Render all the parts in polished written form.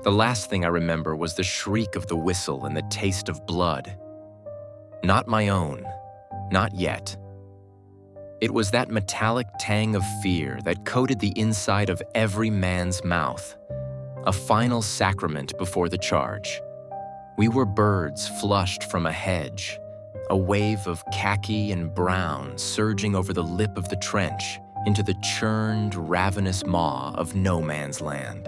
The last thing I remember was the shriek of the whistle and the taste of blood. Not my own, not yet. It was that metallic tang of fear that coated the inside of every man's mouth, a final sacrament before the charge. We were birds flushed from a hedge, a wave of khaki and brown surging over the lip of the trench into the churned, ravenous maw of no man's land.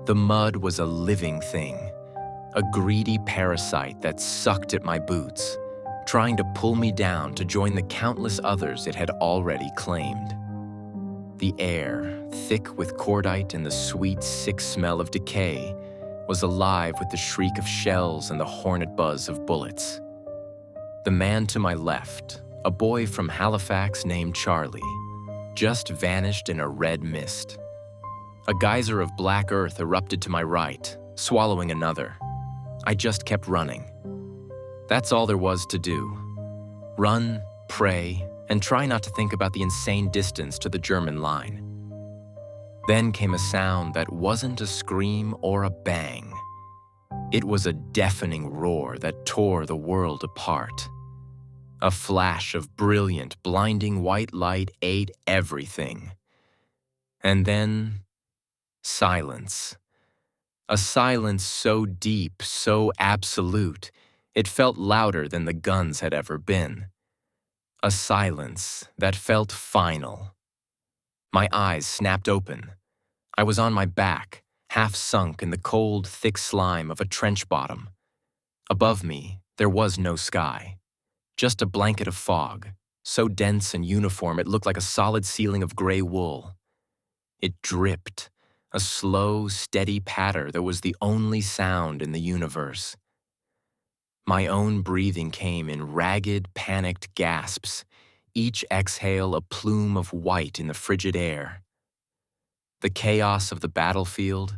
The mud was a living thing, a greedy parasite that sucked at my boots, trying to pull me down to join the countless others it had already claimed. The air, thick with cordite and the sweet, sick smell of decay, was alive with the shriek of shells and the hornet buzz of bullets. The man to my left, a boy from Halifax named Charlie, just vanished in a red mist. A geyser of black earth erupted to my right, swallowing another. I just kept running. That's all there was to do. Run, pray, and try not to think about the insane distance to the German line. Then came a sound that wasn't a scream or a bang. It was a deafening roar that tore the world apart. A flash of brilliant, blinding white light ate everything. And then, silence. A silence so deep, so absolute, it felt louder than the guns had ever been. A silence that felt final. My eyes snapped open. I was on my back, half sunk in the cold, thick slime of a trench bottom. Above me, there was no sky, just a blanket of fog, so dense and uniform it looked like a solid ceiling of gray wool. It dripped, a slow, steady patter that was the only sound in the universe. My own breathing came in ragged, panicked gasps, each exhale a plume of white in the frigid air. The chaos of the battlefield,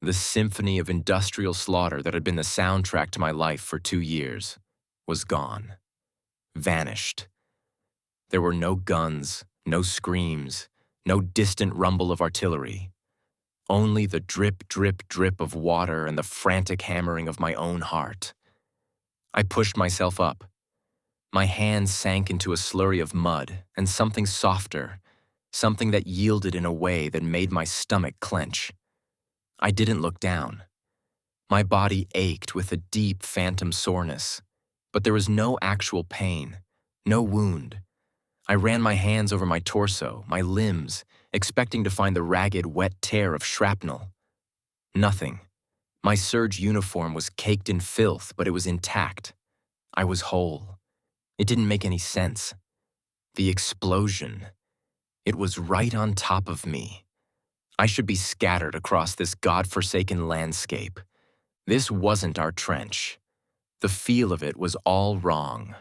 the symphony of industrial slaughter that had been the soundtrack to my life for 2 years, was gone, vanished. There were no guns, no screams, no distant rumble of artillery. Only the drip, drip, drip of water and the frantic hammering of my own heart. I pushed myself up. My hands sank into a slurry of mud and something softer, something that yielded in a way that made my stomach clench. I didn't look down. My body ached with a deep phantom soreness, but there was no actual pain, no wound. I ran my hands over my torso, my limbs, expecting to find the ragged, wet tear of shrapnel. Nothing. My serge uniform was caked in filth, but it was intact. I was whole. It didn't make any sense. The explosion. It was right on top of me. I should be scattered across this godforsaken landscape. This wasn't our trench. The feel of it was all wrong.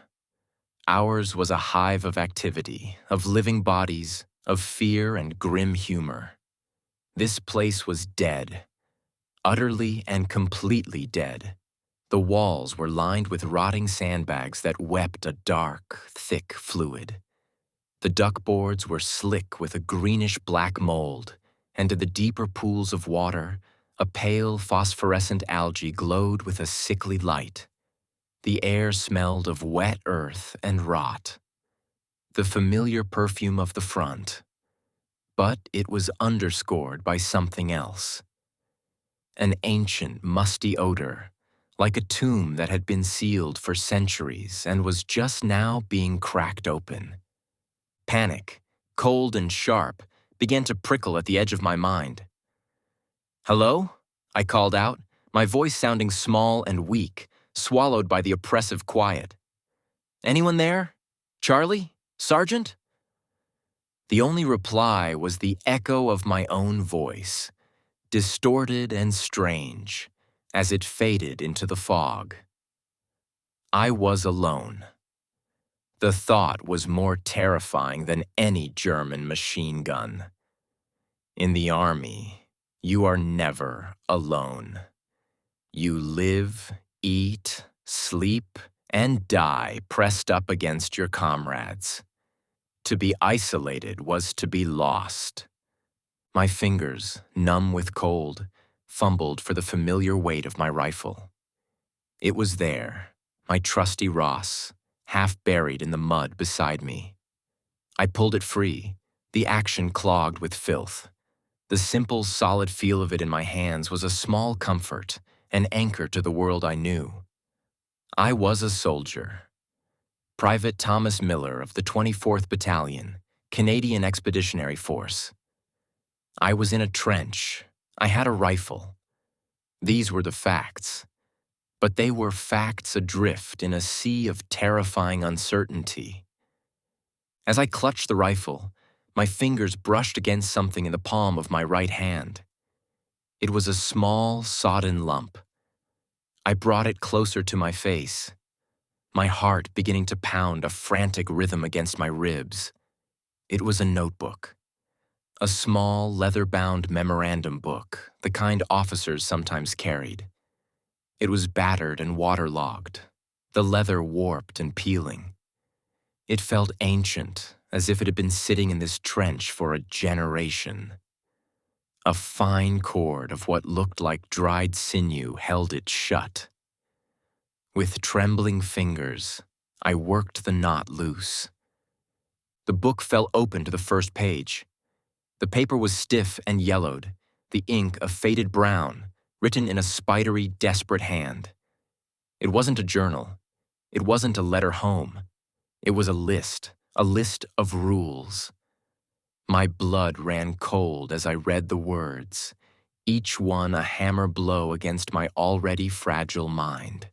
Ours was a hive of activity, of living bodies, of fear and grim humor. This place was dead. Utterly and completely dead. The walls were lined with rotting sandbags that wept a dark, thick fluid. The duckboards were slick with a greenish-black mold, and in the deeper pools of water, a pale phosphorescent algae glowed with a sickly light. The air smelled of wet earth and rot. The familiar perfume of the front. But it was underscored by something else. An ancient, musty odor, like a tomb that had been sealed for centuries and was just now being cracked open. Panic, cold and sharp, began to prickle at the edge of my mind. "Hello?" I called out, my voice sounding small and weak, swallowed by the oppressive quiet. "Anyone there? Charlie? Sergeant?" The only reply was the echo of my own voice, distorted and strange, as it faded into the fog. I was alone. The thought was more terrifying than any German machine gun. In the army, you are never alone. You live, eat, sleep, and die pressed up against your comrades. To be isolated was to be lost. My fingers, numb with cold, fumbled for the familiar weight of my rifle. It was there, my trusty Ross, half buried in the mud beside me. I pulled it free, the action clogged with filth. The simple, solid feel of it in my hands was a small comfort, an anchor to the world I knew. I was a soldier. Private Thomas Miller of the 24th Battalion, Canadian Expeditionary Force. I was in a trench. I had a rifle. These were the facts. But they were facts adrift in a sea of terrifying uncertainty. As I clutched the rifle, my fingers brushed against something in the palm of my right hand. It was a small, sodden lump. I brought it closer to my face, my heart beginning to pound a frantic rhythm against my ribs. It was a notebook. A small, leather-bound memorandum book, the kind officers sometimes carried. It was battered and waterlogged, the leather warped and peeling. It felt ancient, as if it had been sitting in this trench for a generation. A fine cord of what looked like dried sinew held it shut. With trembling fingers, I worked the knot loose. The book fell open to the first page. The paper was stiff and yellowed, the ink a faded brown, written in a spidery, desperate hand. It wasn't a journal. It wasn't a letter home. It was a list of rules. My blood ran cold as I read the words, each one a hammer blow against my already fragile mind.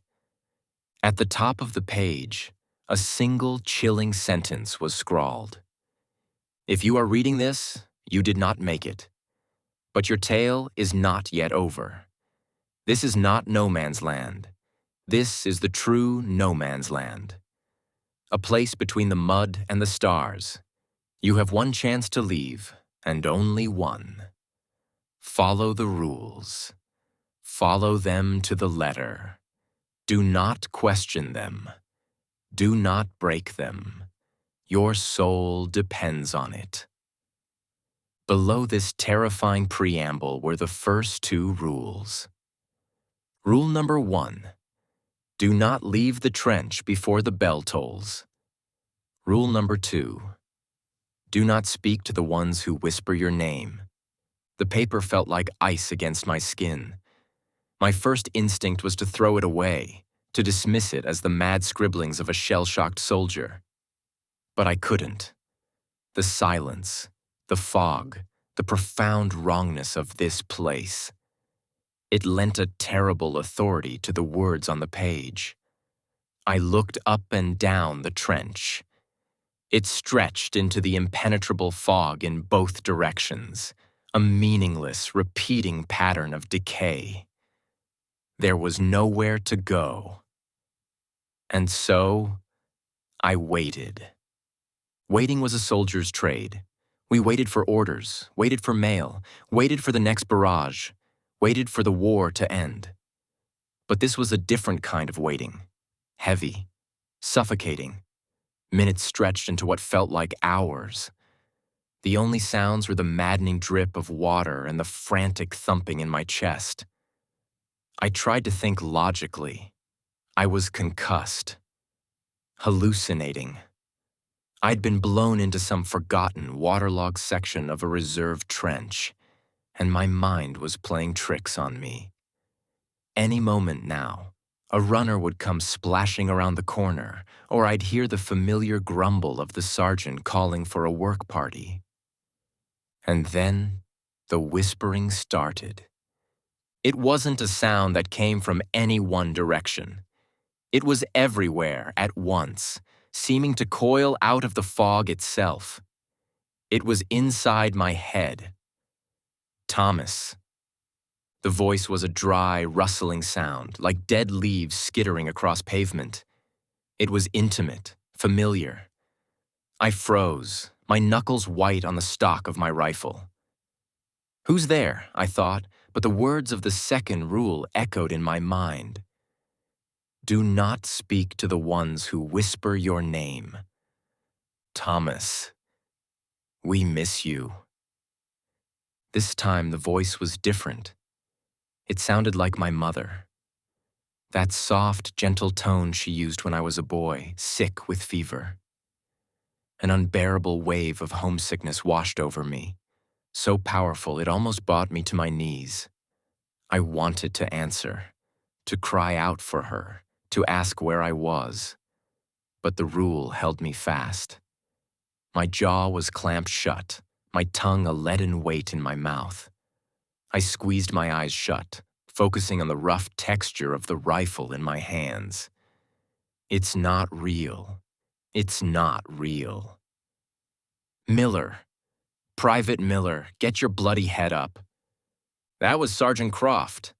At the top of the page, a single chilling sentence was scrawled. If you are reading this, you did not make it. But your tale is not yet over. This is not no man's land. This is the true no man's land. A place between the mud and the stars. You have one chance to leave, and only one. Follow the rules. Follow them to the letter. Do not question them. Do not break them. Your soul depends on it. Below this terrifying preamble were the first two rules. Rule number 1. Do not leave the trench before the bell tolls. Rule number 2. Do not speak to the ones who whisper your name. The paper felt like ice against my skin. My first instinct was to throw it away, to dismiss it as the mad scribblings of a shell-shocked soldier. But I couldn't. The silence, the fog, the profound wrongness of this place. It lent a terrible authority to the words on the page. I looked up and down the trench. It stretched into the impenetrable fog in both directions, a meaningless, repeating pattern of decay. There was nowhere to go. And so, I waited. Waiting was a soldier's trade. We waited for orders, waited for mail, waited for the next barrage, waited for the war to end. But this was a different kind of waiting. Heavy, suffocating. Minutes stretched into what felt like hours. The only sounds were the maddening drip of water and the frantic thumping in my chest. I tried to think logically. I was concussed. Hallucinating. I'd been blown into some forgotten, waterlogged section of a reserved trench, and my mind was playing tricks on me. Any moment now, a runner would come splashing around the corner, or I'd hear the familiar grumble of the sergeant calling for a work party. And then the whispering started. It wasn't a sound that came from any one direction. It was everywhere at once, seeming to coil out of the fog itself. It was inside my head. Thomas. The voice was a dry, rustling sound, like dead leaves skittering across pavement. It was intimate, familiar. I froze, my knuckles white on the stock of my rifle. Who's there? I thought, but the words of the second rule echoed in my mind. Do not speak to the ones who whisper your name. Thomas, we miss you. This time the voice was different. It sounded like my mother. That soft, gentle tone she used when I was a boy, sick with fever. An unbearable wave of homesickness washed over me, so powerful it almost brought me to my knees. I wanted to answer, to cry out for her, to ask where I was, but the rule held me fast. My jaw was clamped shut, my tongue a leaden weight in my mouth. I squeezed my eyes shut, focusing on the rough texture of the rifle in my hands. It's not real. It's not real. Miller, Private Miller, get your bloody head up. That was Sergeant Croft.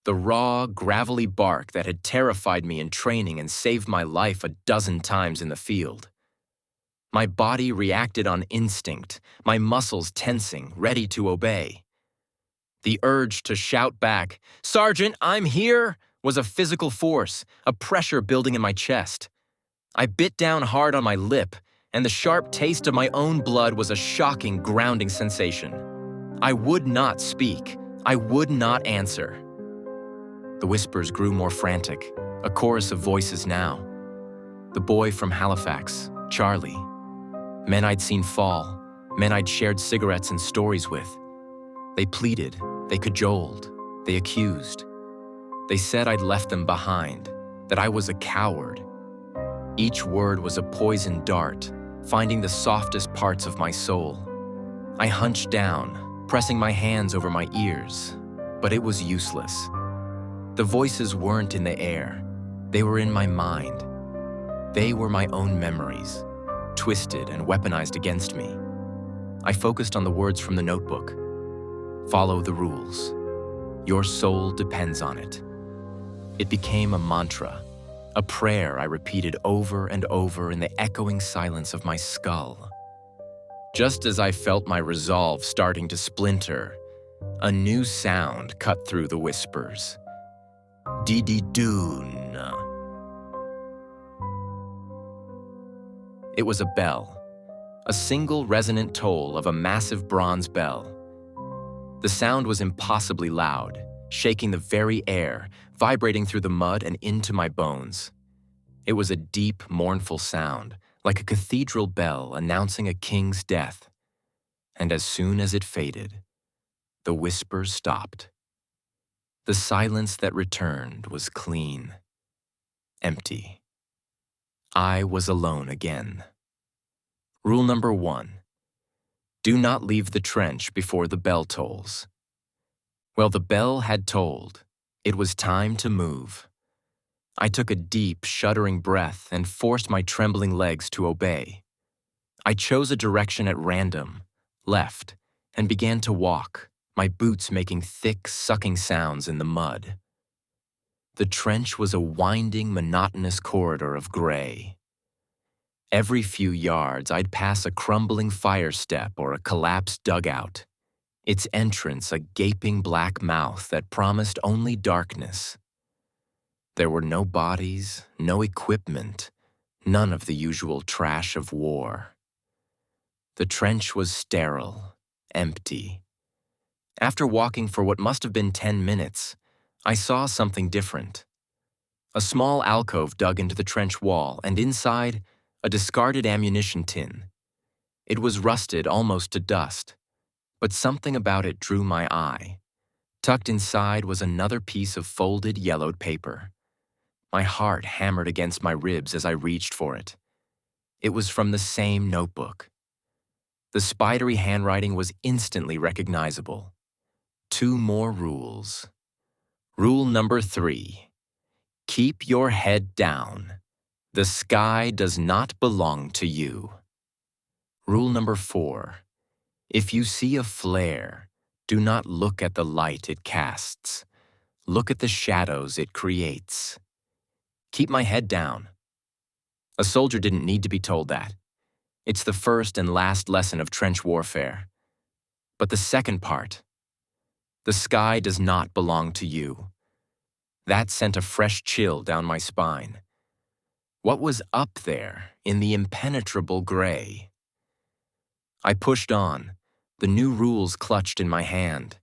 The raw, gravelly bark that had terrified me in training and saved my life a dozen times in the field. My body reacted on instinct, my muscles tensing, ready to obey. The urge to shout back, "Sergeant, I'm here!" was a physical force, a pressure building in my chest. I bit down hard on my lip, and the sharp taste of my own blood was a shocking, grounding sensation. I would not speak. I would not answer. The whispers grew more frantic, a chorus of voices now. The boy from Halifax, Charlie. Men I'd seen fall, men I'd shared cigarettes and stories with. They pleaded, they cajoled, they accused. They said I'd left them behind, that I was a coward. Each word was a poisoned dart, finding the softest parts of my soul. I hunched down, pressing my hands over my ears, but it was useless. The voices weren't in the air, they were in my mind. They were my own memories, twisted and weaponized against me. I focused on the words from the notebook. Follow the rules. Your soul depends on it. It became a mantra, a prayer I repeated over and over in the echoing silence of my skull. Just as I felt my resolve starting to splinter, a new sound cut through the whispers. Dee-dee-doon. It was a bell, a single resonant toll of a massive bronze bell. The sound was impossibly loud, shaking the very air, vibrating through the mud and into my bones. It was a deep, mournful sound, like a cathedral bell announcing a king's death. And as soon as it faded, the whispers stopped. The silence that returned was clean, empty. I was alone again. Rule number 1. Do not leave the trench before the bell tolls. Well, the bell had tolled. It was time to move. I took a deep, shuddering breath and forced my trembling legs to obey. I chose a direction at random, left, and began to walk, my boots making thick, sucking sounds in the mud. The trench was a winding, monotonous corridor of gray. Every few yards, I'd pass a crumbling fire step or a collapsed dugout, its entrance a gaping black mouth that promised only darkness. There were no bodies, no equipment, none of the usual trash of war. The trench was sterile, empty. After walking for what must have been 10 minutes, I saw something different. A small alcove dug into the trench wall, and inside, a discarded ammunition tin. It was rusted almost to dust, but something about it drew my eye. Tucked inside was another piece of folded, yellowed paper. My heart hammered against my ribs as I reached for it. It was from the same notebook. The spidery handwriting was instantly recognizable. 2 more rules. Rule number 3. Keep your head down. The sky does not belong to you. Rule number 4. If you see a flare, do not look at the light it casts. Look at the shadows it creates. Keep my head down. A soldier didn't need to be told that. It's the first and last lesson of trench warfare. But the second part, the sky does not belong to you. That sent a fresh chill down my spine. What was up there in the impenetrable gray? I pushed on, the new rules clutched in my hand.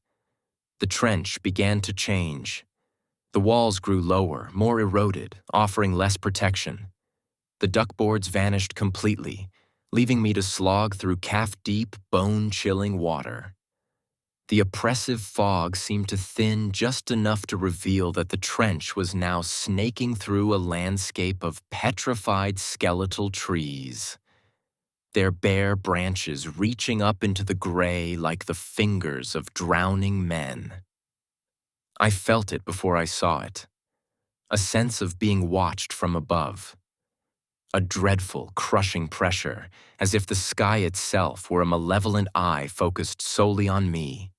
The trench began to change. The walls grew lower, more eroded, offering less protection. The duckboards vanished completely, leaving me to slog through calf-deep, bone-chilling water. The oppressive fog seemed to thin just enough to reveal that the trench was now snaking through a landscape of petrified skeletal trees, their bare branches reaching up into the gray like the fingers of drowning men. I felt it before I saw it, a sense of being watched from above. A dreadful, crushing pressure, as if the sky itself were a malevolent eye focused solely on me.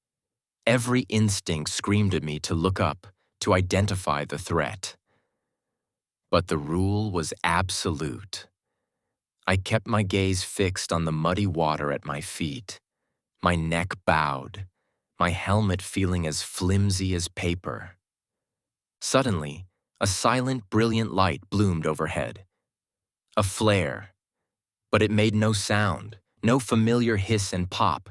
Every instinct screamed at me to look up, to identify the threat. But the rule was absolute. I kept my gaze fixed on the muddy water at my feet, my neck bowed, my helmet feeling as flimsy as paper. Suddenly, a silent, brilliant light bloomed overhead. A flare, but it made no sound, no familiar hiss and pop.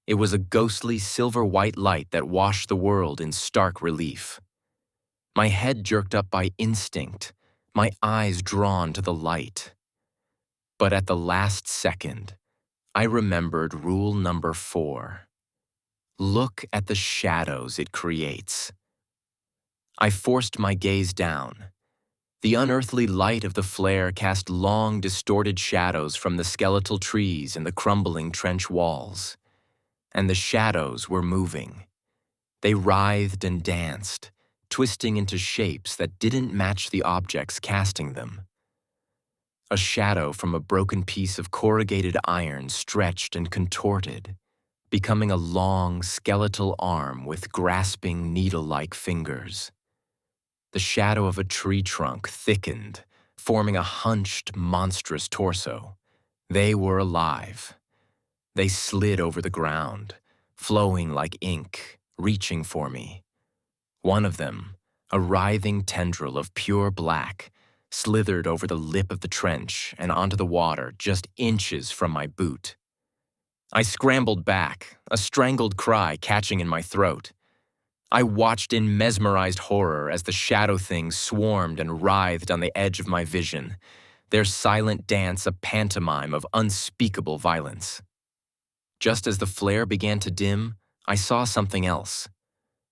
It was a ghostly silver-white light that washed the world in stark relief. My head jerked up by instinct, my eyes drawn to the light. But at the last second, I remembered rule number 4. Look at the shadows it creates. I forced my gaze down. The unearthly light of the flare cast long, distorted shadows from the skeletal trees and the crumbling trench walls. And the shadows were moving. They writhed and danced, twisting into shapes that didn't match the objects casting them. A shadow from a broken piece of corrugated iron stretched and contorted, becoming a long, skeletal arm with grasping, needle-like fingers. The shadow of a tree trunk thickened, forming a hunched, monstrous torso. They were alive. They slid over the ground, flowing like ink, reaching for me. One of them, a writhing tendril of pure black, slithered over the lip of the trench and onto the water just inches from my boot. I scrambled back, a strangled cry catching in my throat. I watched in mesmerized horror as the shadow things swarmed and writhed on the edge of my vision, their silent dance a pantomime of unspeakable violence. Just as the flare began to dim, I saw something else,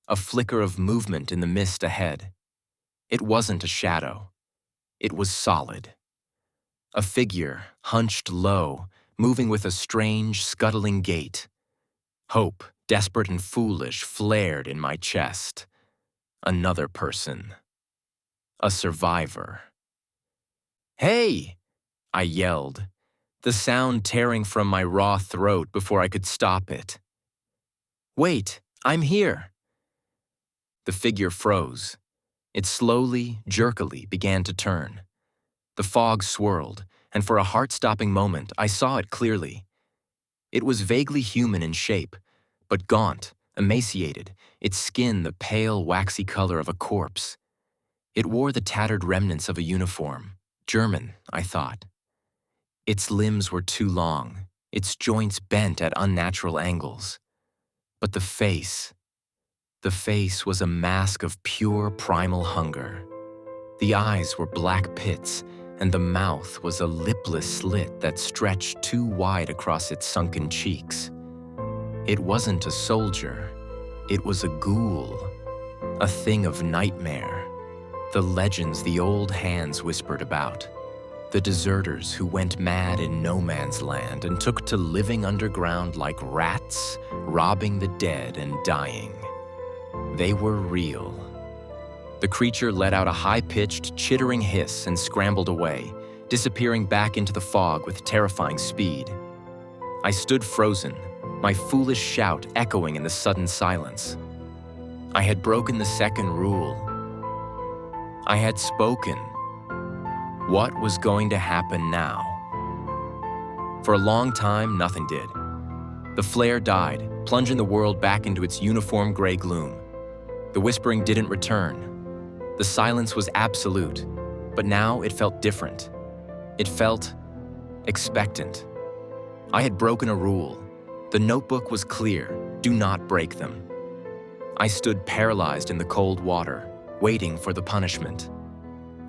a flicker of movement in the mist ahead. It wasn't a shadow. It was solid. A figure, hunched low, moving with a strange, scuttling gait. Hope, desperate and foolish, flared in my chest. Another person. A survivor. "Hey!" I yelled, the sound tearing from my raw throat before I could stop it. "Wait, I'm here." The figure froze. It slowly, jerkily began to turn. The fog swirled, and for a heart-stopping moment, I saw it clearly. It was vaguely human in shape, but gaunt, emaciated, its skin the pale, waxy color of a corpse. It wore the tattered remnants of a uniform. German, I thought. Its limbs were too long, its joints bent at unnatural angles. But the face was a mask of pure primal hunger. The eyes were black pits, and the mouth was a lipless slit that stretched too wide across its sunken cheeks. It wasn't a soldier, it was a ghoul, a thing of nightmare, the legends the old hands whispered about, the deserters who went mad in no man's land and took to living underground like rats, robbing the dead and dying. They were real. The creature let out a high-pitched, chittering hiss and scrambled away, disappearing back into the fog with terrifying speed. I stood frozen, my foolish shout echoing in the sudden silence. I had broken the second rule. I had spoken. What was going to happen now? For a long time, nothing did. The flare died, plunging the world back into its uniform gray gloom. The whispering didn't return. The silence was absolute, but now it felt different. It felt expectant. I had broken a rule. The notebook was clear: do not break them. I stood paralyzed in the cold water, waiting for the punishment.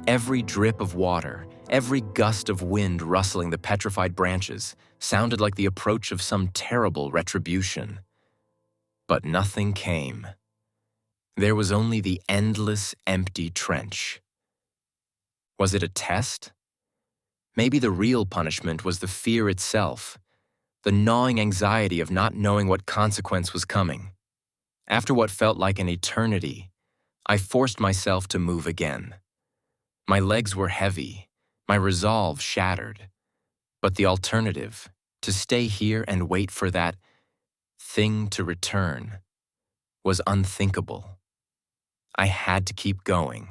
Every drip of water, every gust of wind rustling the petrified branches sounded like the approach of some terrible retribution. But nothing came. There was only the endless, empty trench. Was it a test? Maybe the real punishment was the fear itself, the gnawing anxiety of not knowing what consequence was coming. After what felt like an eternity, I forced myself to move again. My legs were heavy, my resolve shattered. But the alternative, to stay here and wait for that thing to return, was unthinkable. I had to keep going.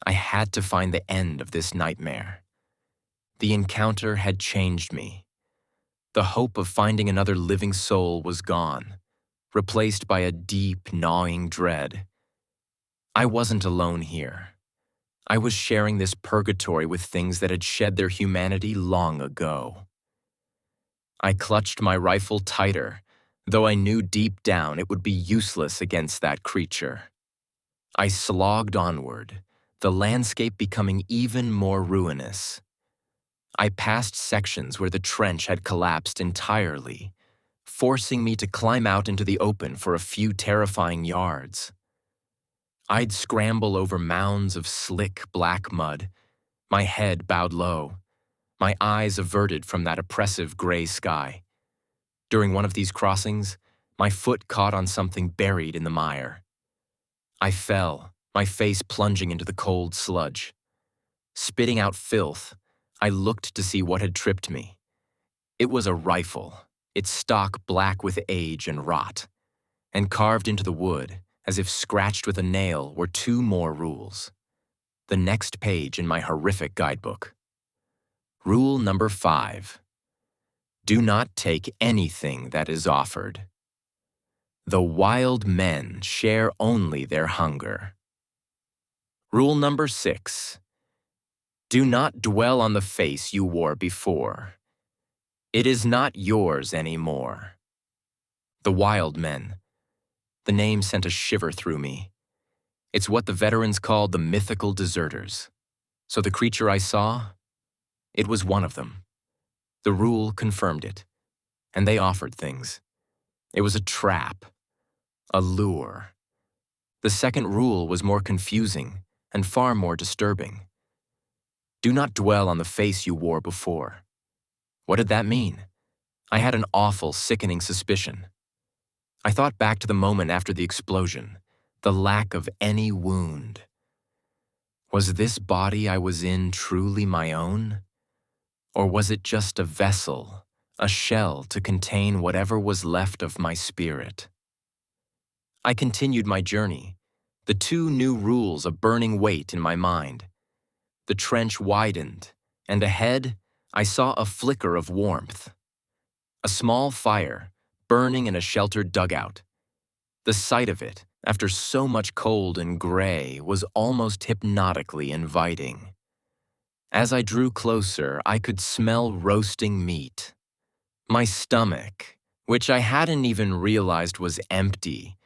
I had to find the end of this nightmare. The encounter had changed me. The hope of finding another living soul was gone, replaced by a deep, gnawing dread. I wasn't alone here. I was sharing this purgatory with things that had shed their humanity long ago. I clutched my rifle tighter, though I knew deep down it would be useless against that creature. I slogged onward, the landscape becoming even more ruinous. I passed sections where the trench had collapsed entirely, forcing me to climb out into the open for a few terrifying yards. I'd scramble over mounds of slick black mud, my head bowed low, my eyes averted from that oppressive gray sky. During one of these crossings, my foot caught on something buried in the mire. I fell, my face plunging into the cold sludge. Spitting out filth, I looked to see what had tripped me. It was a rifle, its stock black with age and rot, and carved into the wood, as if scratched with a nail, were two more rules. The next page in my horrific guidebook. Rule number 5. Do not take anything that is offered. The wild men share only their hunger. Rule number 6. Do not dwell on the face you wore before. It is not yours anymore. The wild men. The name sent a shiver through me. It's what the veterans called the mythical deserters. So the creature I saw, it was one of them. The rule confirmed it, and they offered things. It was a trap, a lure. The second rule was more confusing and far more disturbing. Do not dwell on the face you wore before. What did that mean? I had an awful, sickening suspicion. I thought back to the moment after the explosion, the lack of any wound. Was this body I was in truly my own? Or was it just a vessel, a shell to contain whatever was left of my spirit? I continued my journey, the two new rules a burning weight in my mind. The trench widened, and ahead, I saw a flicker of warmth. A small fire, burning in a sheltered dugout. The sight of it, after so much cold and gray, was almost hypnotically inviting. As I drew closer, I could smell roasting meat. My stomach, which I hadn't even realized was empty,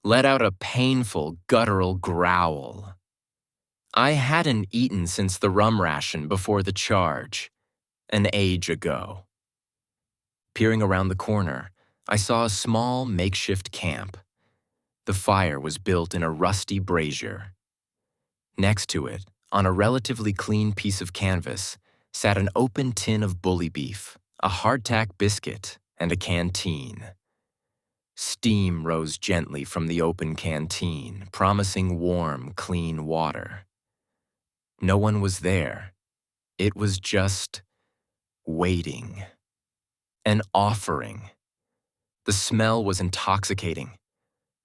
let out a painful, guttural growl. I hadn't eaten since the rum ration before the charge, an age ago. Peering around the corner, I saw a small makeshift camp. The fire was built in a rusty brazier. Next to it, on a relatively clean piece of canvas, sat an open tin of bully beef, a hardtack biscuit, and a canteen. Steam rose gently from the open canteen, promising warm, clean water. No one was there. It was just waiting. An offering. The smell was intoxicating.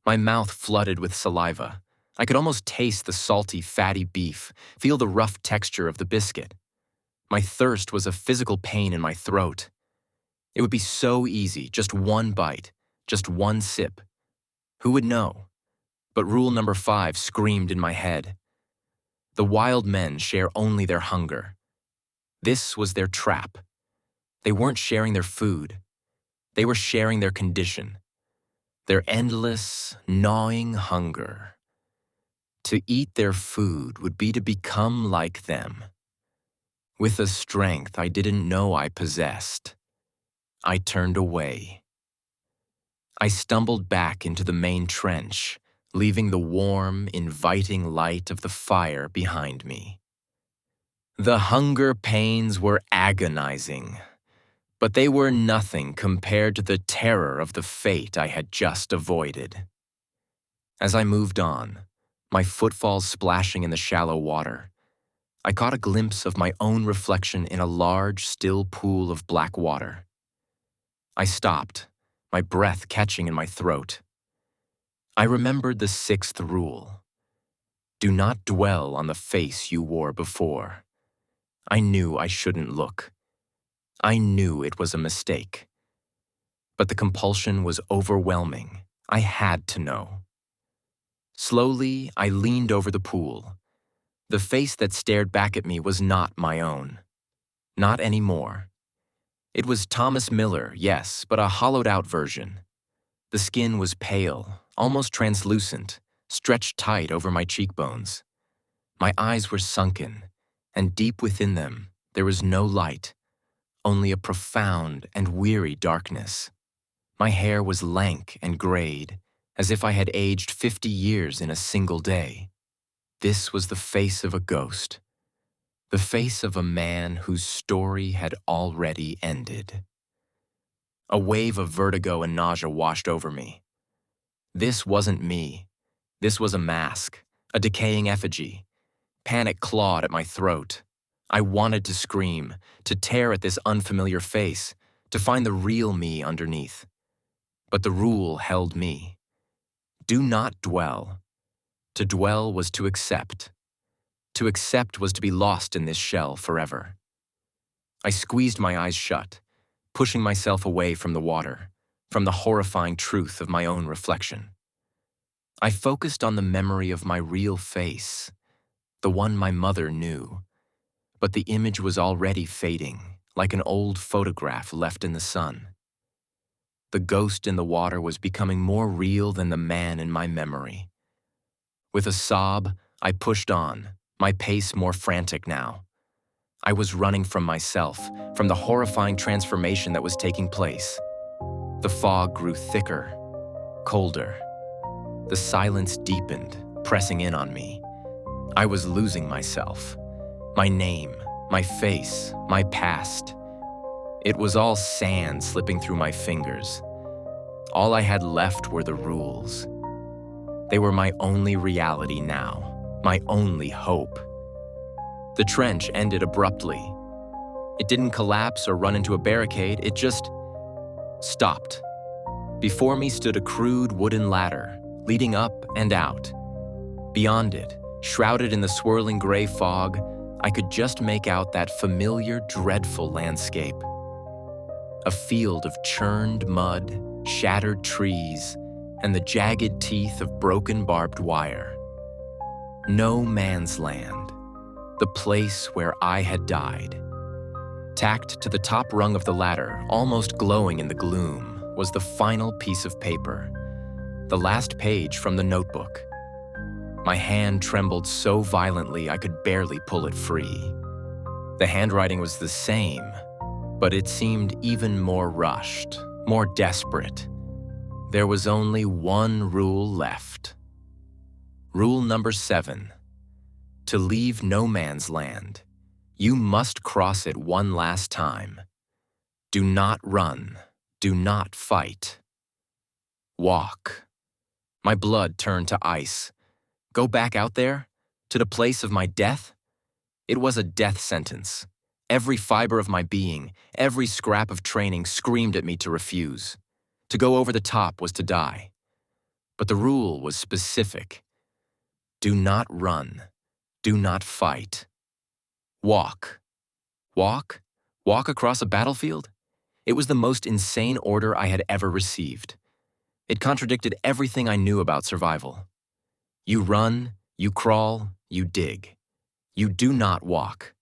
My mouth flooded with saliva. I could almost taste the salty, fatty beef, feel the rough texture of the biscuit. My thirst was a physical pain in my throat. It would be so easy, just one bite, just one sip. Who would know? But rule number 5 screamed in my head. The wild men share only their hunger. This was their trap. They weren't sharing their food. They were sharing their condition. their endless, gnawing hunger. To eat their food would be to become like them. With a strength I didn't know I possessed, I turned away. I stumbled back into the main trench, leaving the warm, inviting light of the fire behind me. The hunger pains were agonizing, but they were nothing compared to the terror of the fate I had just avoided. As I moved on, my footfalls splashing in the shallow water, I caught a glimpse of my own reflection in a large, still pool of black water. I stopped, my breath catching in my throat. I remembered the sixth rule. Do not dwell on the face you wore before. I knew I shouldn't look. I knew it was a mistake. But the compulsion was overwhelming. I had to know. Slowly, I leaned over the pool. The face that stared back at me was not my own. Not anymore. It was Thomas Miller, yes, but a hollowed-out version. The skin was pale, almost translucent, stretched tight over my cheekbones. My eyes were sunken, and deep within them, there was no light, only a profound and weary darkness. My hair was lank and grayed, as if I had aged 50 years in a single day. This was the face of a ghost, the face of a man whose story had already ended. A wave of vertigo and nausea washed over me. This wasn't me. This was a mask, a decaying effigy. Panic clawed at my throat. I wanted to scream, to tear at this unfamiliar face, to find the real me underneath. But the rule held me. Do not dwell. To dwell was to accept. To accept was to be lost in this shell forever. I squeezed my eyes shut, pushing myself away from the water, from the horrifying truth of my own reflection. I focused on the memory of my real face, the one my mother knew, but the image was already fading, like an old photograph left in the sun. The ghost in the water was becoming more real than the man in my memory. With a sob, I pushed on, my pace more frantic now. I was running from myself, from the horrifying transformation that was taking place. The fog grew thicker, colder. The silence deepened, pressing in on me. I was losing myself. My name, my face, my past. It was all sand slipping through my fingers. All I had left were the rules. They were my only reality now, my only hope. The trench ended abruptly. It didn't collapse or run into a barricade, it just stopped. Before me stood a crude wooden ladder, leading up and out. Beyond it, shrouded in the swirling gray fog, I could just make out that familiar, dreadful landscape. A field of churned mud, shattered trees, and the jagged teeth of broken barbed wire. No man's land, the place where I had died. Tacked to the top rung of the ladder, almost glowing in the gloom, was the final piece of paper, the last page from the notebook. My hand trembled so violently I could barely pull it free. The handwriting was the same, but it seemed even more rushed, more desperate. There was only one rule left. Rule number 7. To leave no man's land, you must cross it one last time. Do not run. Do not fight. Walk. My blood turned to ice. Go back out there? To the place of my death? It was a death sentence. Every fiber of my being, every scrap of training screamed at me to refuse. To go over the top was to die. But the rule was specific. Do not run. Do not fight. Walk. Walk? Walk across a battlefield? It was the most insane order I had ever received. It contradicted everything I knew about survival. You run, you crawl, you dig. You do not walk.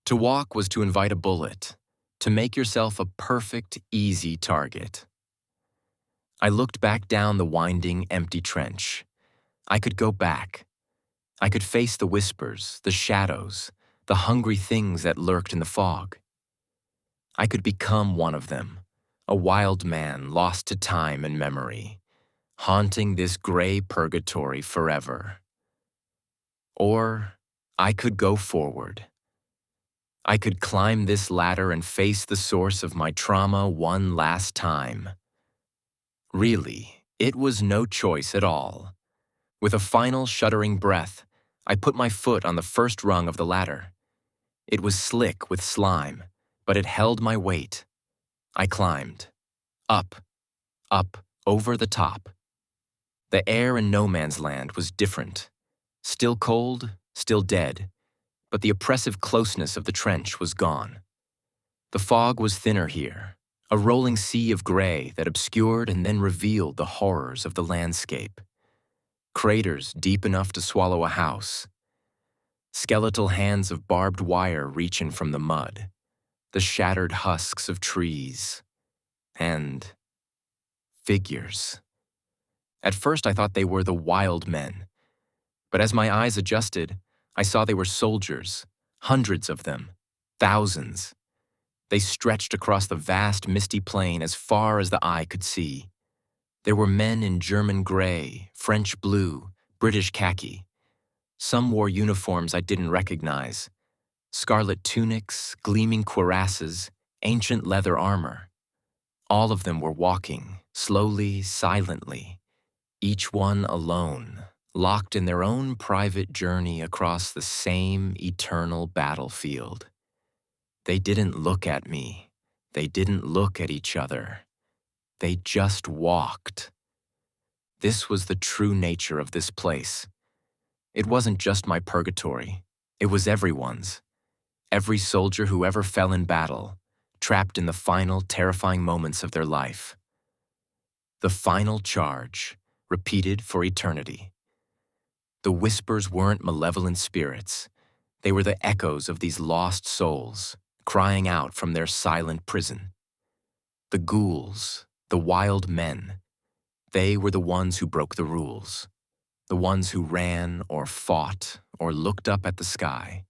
To walk was to invite a bullet, to make yourself a perfect, easy target. I looked back down the winding, empty trench. I could go back. I could face the whispers, the shadows, the hungry things that lurked in the fog. I could become one of them, a wild man lost to time and memory, haunting this gray purgatory forever. Or I could go forward. I could climb this ladder and face the source of my trauma one last time. Really, it was no choice at all. With a final shuddering breath, I put my foot on the first rung of the ladder. It was slick with slime, but it held my weight. I climbed. Up, up, over the top. The air in no man's land was different. Still cold, still dead, but the oppressive closeness of the trench was gone. The fog was thinner here, a rolling sea of gray that obscured and then revealed the horrors of the landscape. Craters deep enough to swallow a house. Skeletal hands of barbed wire reaching from the mud. The shattered husks of trees. And figures. At first I thought they were the wild men. But as my eyes adjusted, I saw they were soldiers, hundreds of them, thousands. They stretched across the vast, misty plain as far as the eye could see. There were men in German gray, French blue, British khaki. Some wore uniforms I didn't recognize. Scarlet tunics, gleaming cuirasses, ancient leather armor. All of them were walking, slowly, silently, each one alone, locked in their own private journey across the same eternal battlefield. They didn't look at me. They didn't look at each other. They just walked. This was the true nature of this place. It wasn't just my purgatory. It was everyone's. Every soldier who ever fell in battle, trapped in the final, terrifying moments of their life. The final charge, repeated for eternity. The whispers weren't malevolent spirits. They were the echoes of these lost souls, crying out from their silent prison. The ghouls, the wild men, they were the ones who broke the rules, the ones who ran or fought or looked up at the sky.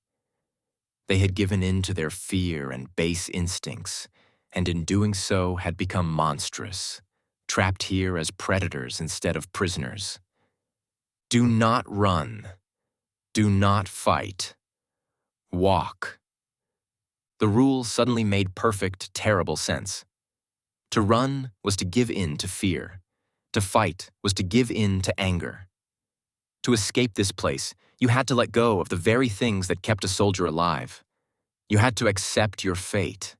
They had given in to their fear and base instincts, and in doing so had become monstrous, trapped here as predators instead of prisoners. Do not run. Do not fight. Walk. The rule suddenly made perfect, terrible sense. To run was to give in to fear. To fight was to give in to anger. To escape this place, you had to let go of the very things that kept a soldier alive. You had to accept your fate.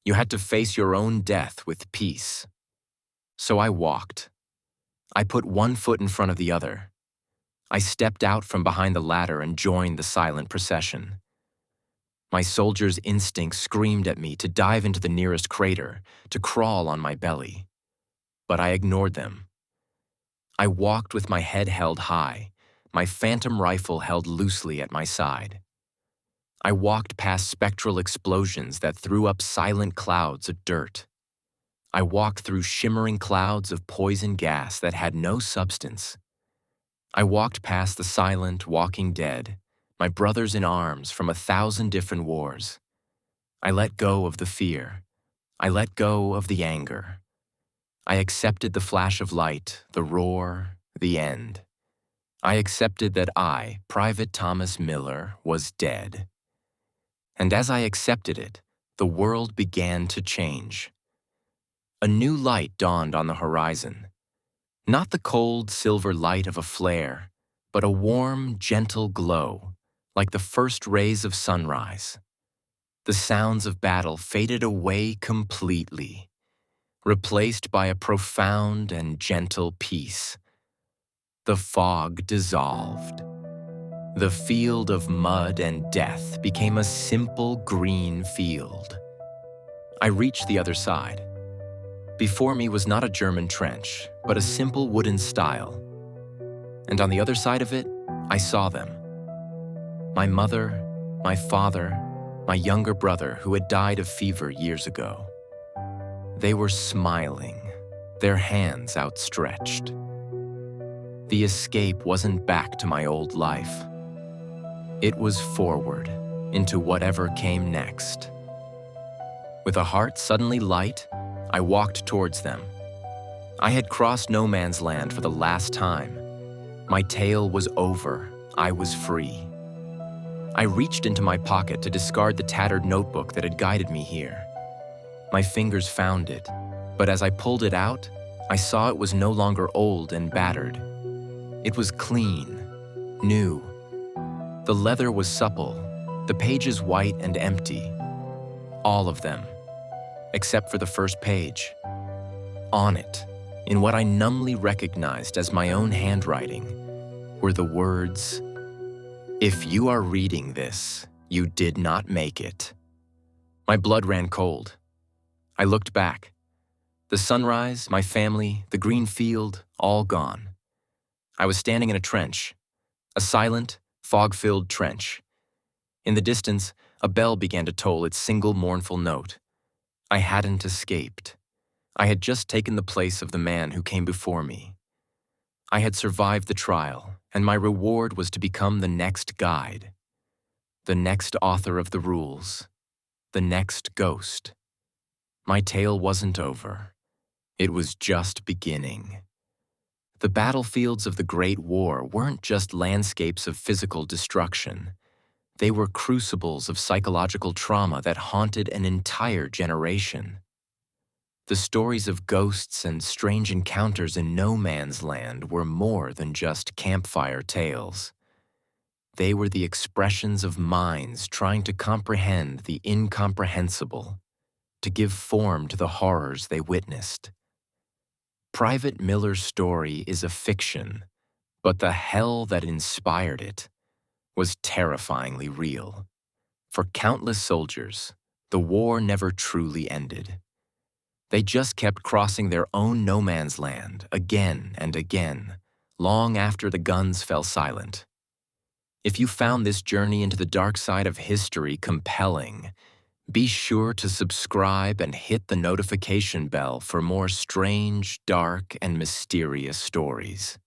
You had to face your own death with peace. So I walked. I put one foot in front of the other. I stepped out from behind the ladder and joined the silent procession. My soldier's instinct screamed at me to dive into the nearest crater, to crawl on my belly. But I ignored them. I walked with my head held high, my phantom rifle held loosely at my side. I walked past spectral explosions that threw up silent clouds of dirt. I walked through shimmering clouds of poison gas that had no substance. I walked past the silent, walking dead, my brothers in arms from 1,000 different wars. I let go of the fear. I let go of the anger. I accepted the flash of light, the roar, the end. I accepted that I, Private Thomas Miller, was dead. And as I accepted it, the world began to change. A new light dawned on the horizon. Not the cold, silver light of a flare, but a warm, gentle glow, like the first rays of sunrise. The sounds of battle faded away completely, replaced by a profound and gentle peace. The fog dissolved. The field of mud and death became a simple green field. I reached the other side. Before me was not a German trench, but a simple wooden stile. And on the other side of it, I saw them. My mother, my father, my younger brother who had died of fever years ago. They were smiling, their hands outstretched. The escape wasn't back to my old life. It was forward into whatever came next. With a heart suddenly light, I walked towards them. I had crossed no man's land for the last time. My tale was over. I was free. I reached into my pocket to discard the tattered notebook that had guided me here. My fingers found it, but as I pulled it out, I saw it was no longer old and battered. It was clean, new. The leather was supple, the pages white and empty. All of them, except for the first page. On it, in what I numbly recognized as my own handwriting, were the words, "If you are reading this, you did not make it." My blood ran cold. I looked back. The sunrise, my family, the green field, all gone. I was standing in a trench, a silent, fog-filled trench. In the distance, a bell began to toll its single mournful note. I hadn't escaped. I had just taken the place of the man who came before me. I had survived the trial, and my reward was to become the next guide, the next author of the rules, the next ghost. My tale wasn't over. It was just beginning. The battlefields of the Great War weren't just landscapes of physical destruction. They were crucibles of psychological trauma that haunted an entire generation. The stories of ghosts and strange encounters in no man's land were more than just campfire tales. They were the expressions of minds trying to comprehend the incomprehensible, to give form to the horrors they witnessed. Private Miller's story is a fiction, but the hell that inspired it was terrifyingly real. For countless soldiers, the war never truly ended. They just kept crossing their own no man's land again and again, long after the guns fell silent. If you found this journey into the dark side of history compelling, be sure to subscribe and hit the notification bell for more strange, dark, and mysterious stories.